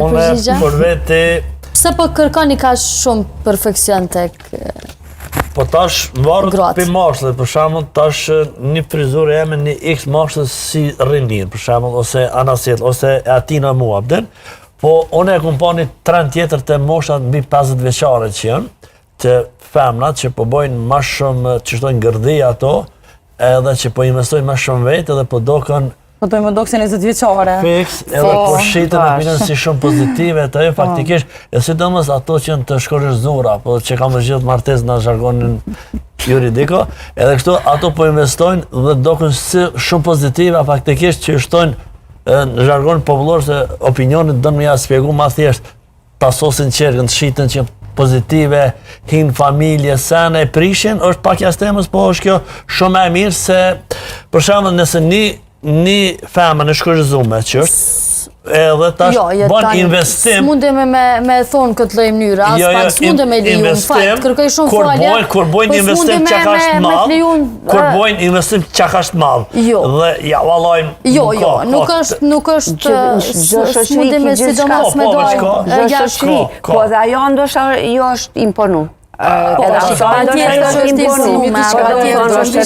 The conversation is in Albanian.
Unë për veti... Pse po kërkoni ka shumë perfekcion tek... Po tash varet për mashtrë, për shembull tash një frizurë jeme një X mashtrë si rrinin, për shembull, ose anasjet, ose atina mua, po unë e kom pa një trend tjetër të moshat mbi 50 vjeçare që janë, të femnat që po bojnë ma shumë që shtojnë gërdi ato, edhe që po investojnë ma shumë vetë edhe po doken Po të më dokë se 20 vjeqare. Fix, edhe po shqitën e pinën si shumë pozitive, të e faktikisht, e si dëmës ato që janë të shkorëzura, po që kam gjithë martez në zhargonin juridiko, edhe kështu ato po investojnë dhe doken si shumë pozitive, faktikisht që shtojnë në zhargonin popullor se opinionit dënë me ja spjegu ma thjesht, pasosin qerkën, të shqitën që pozitive, hinë familje, sene, prishin, është pak jastemës, po është kjo shumë e mirë se, për shembull nëse një femën e shkërëzume që është edhe tash bën investim. S'mundem me thonë këtë lloj mënyre, as pak s'mundem me leju në fakt, kërkoj shumë falje. Kur bojnë investim që ka është madh, kur bojnë investim që ka është madh, dhe ja vallajmë. Jo, nuk është s'mundem me sidomos me dojnë jashtë. Po dhe ajo ndoshta jo është imponu. Edhe është imponu, o ndoshta